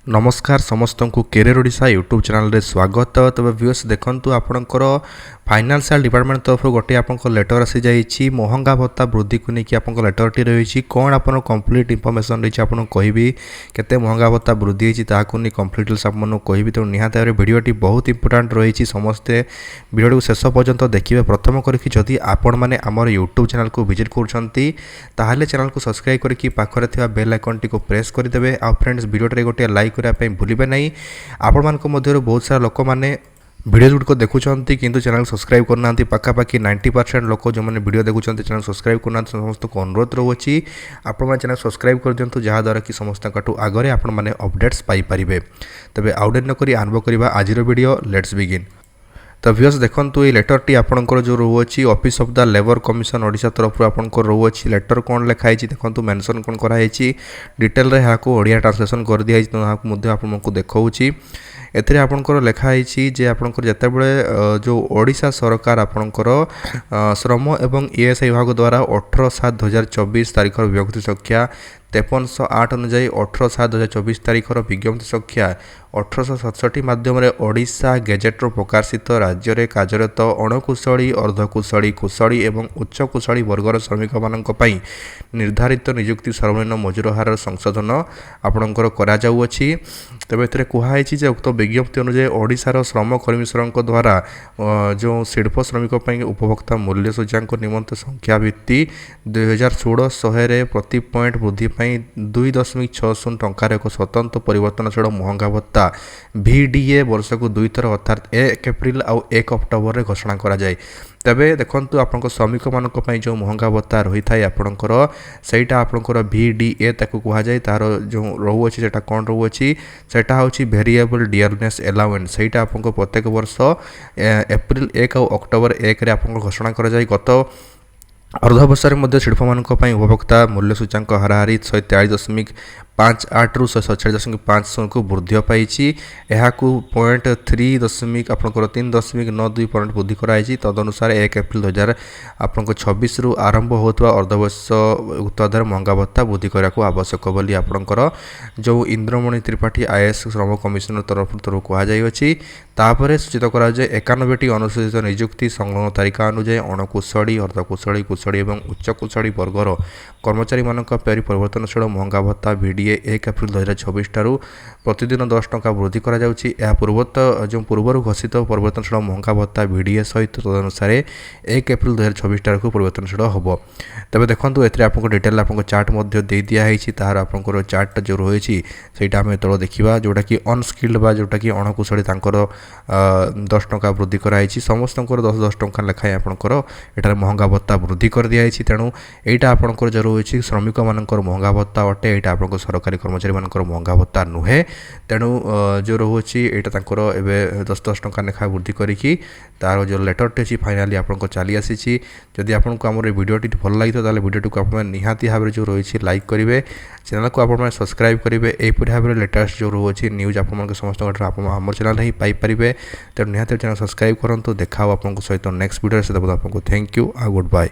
नमस्कार समस्त को कैरियर ओडिशा यूट्यूब चैनल रे स्वागत। तबे व्यूअर्स देखंतु आपणकर फाइनेंशियल डिपार्टमेंट तरफ गोटे आपंक लेटर आसी जाइए महंगा भत्ता वृद्धि को लेकिन आपंक लेटरटी रही कौन आप कंप्लीट इनफर्मेशन रही आपको कहबी केते महंगा भत्ता वृद्धि होती नहीं कंप्लीट डिटेल्स आपको कहबी। तेणु निहाती भाव भिडियोटी बहुत इंपोर्टाट रही समस्ते भिडियो को शेष पर्यंत देखिए। प्रथम करके जदि आपण मैंने आमर यूट्यूब चैनल को विजिट कर चैनल को सब्सक्राइब करके पाखरे थिबा बेल आइकन टी को प्रेस करदे। आ फ्रेंड्स भिडियोटे गोटे लाइक करने भूलिए ना। आपण मान बहुत सारा लोक मैंने वीडियो गुड़िक देखुंत किंतु चैनल सब्सक्राइब करना पाखापाखि 90% लोक जो मैंने वीडियो देखुं चैनल सब्सक्राइब करना समस्त को अनुरोध रोचे आपण चैनल सब्सक्राइब कर दिंतु जहाँद्वारा कि समस्त आगे आपण मैंने अपडेट्स पाइपर। तेज आउट नक आरंभ करवा आज वीडियो लेट्स बिगिन। तो व्यूअर्स देखंतु ये लेटरटी आपणकर जो रोचे office of the labour commission Odisha तरफ आपणकर रोचे लेटर कौन लिखाई देखंतु मेंशन कौन कराई डिटेल रे हाको ओडिया ट्रांसलेशन कर दिया आपको देखौछि। एथिरे आपणकर लिखाई जे आपणकर जेतेबेले जो ओडिशा सरकार आपणकर श्रम एवं ईएसआई विभाग द्वारा 18/7/2024 तारिखर विज्ञप्ति संख्या 5308 अनुजाई 18/7/2024 तारिखर विज्ञप्ति संख्या 1867 माध्यम ओडिशा गेजेट्र प्रकाशित राज्य में कार्यरत अणकुशली अर्धकुशली कुशली एवं उच्च कुशली वर्गर श्रमिक मानक पई निर्धारित नियुक्ति सर्वनिम्न मजूर हार संशोधन आपणकर करा जाउअछि। तेबे एथिरे कुहाई जे उक्त विज्ञप्ति अनुसार ओडिशार श्रम कमिशनरक द्वारा जो शिल्प श्रमिक पई उपभोक्ता मूल्य सूचांक निमंत संख्या भित्ति 2016 प्रति पॉइंट वृद्धि 2.60 टंकार एक स्वतंत्र परिवर्तनशील महंगा भत्ता VDA वर्ष को 2 थर अर्थात 1 एप्रिल आउ 1 अक्टोबर रे घोषणा करा जाए। तेबे देखंतु आपनको श्रमिक मानक पई जो महंगा भत्ता रही थाए आपणकर सेटा आपणकर VDA ताको कहा जाए। तार जो रहउछि सेटा कोन रहउछि सेटा होछि वेरिएबल डियरनेस अलाउंस। सेटा आपनको प्रत्येक वर्ष एप्रिल 1 और अक्टोबर 1 रे आपनको घोषणा करा जाए। गत अर्धवर्षर मध्य शिल्प मानक पई उपभोक्ता मूल्य सूचांक हाराहारी 143.58 रु 147.5 को वृद्धि पाई। यह 3.92 पॉइंट वृद्धि कराई। तदनुसार 1 एप्रिल 2026 रु आरंभ होता अर्धवर्ष उत्तर महंगा भत्ता वृद्धि करने को आवश्यक बोली आपणकर जो इंद्रमणि त्रिपाठी आईएएस श्रम कमिशनर तरफ कहुई। तापर सूचित करा 91टी अनुसूचित नियुक्ति संलग्न तारिखा अनुजाई अणकुशली अर्धकुशली कुशली एवं उच्च कुशली वर्गर कर्मचारी मानक परिवर्तनशील महंगा भत्ता VDA 1 एप्रिल 2026 ठारू प्रतिदिन 10 टंका वृद्धि करा जाउछि। यह पूर्वर घोषित परिवर्तनशील महंगा भत्ता VDA सहित तदनुसार 1 एप्रिल 2026 ठारू परिवर्तनशील होबो। तबे देखंतु एथरे आपको डिटेल आपको चार्ट मध्ये दे दिया है। तार आपको चार्ट जो रही सेटा आम तल देखा जोटा कि अनस्किल्ड बा जोटा कि अणकुशली तांकर 10 टंका वृद्धि कराई। समस्त 10 टंका लेखाएं आपंकर एटार महंगा भत्ता वृद्धि कर दिया। तेणु यहाँ आपंकर जो रही श्रमिक मानकर महंगा भत्ता अटे यहाँ आप सरकारी कर्मचारी मानकर महंगा भत्ता नुहे। तेणु जो रोचे यहाँ एवं 10 टंका लेखा वृद्धि करी तार जो लेटरटी अच्छी फाइनाली आपको चली आसी। जदि आपको आम भिडियोटी भल लगी तो भिडियोटी को आप निहाती भाव जो रही लाइक करेंगे चैनल को आप सब्सक्राइब करेंगे। यहीपरि भाव में लेटेस्ट जो रोचे न्यूज आप समस्त आम चैनल ही पाइपर। तेणु निहाती चैनल सब्सक्राइब करूँ। देखा आपको सहित नेक्स्ट वीडियो से आपको थैंक यू आ गुड बाय।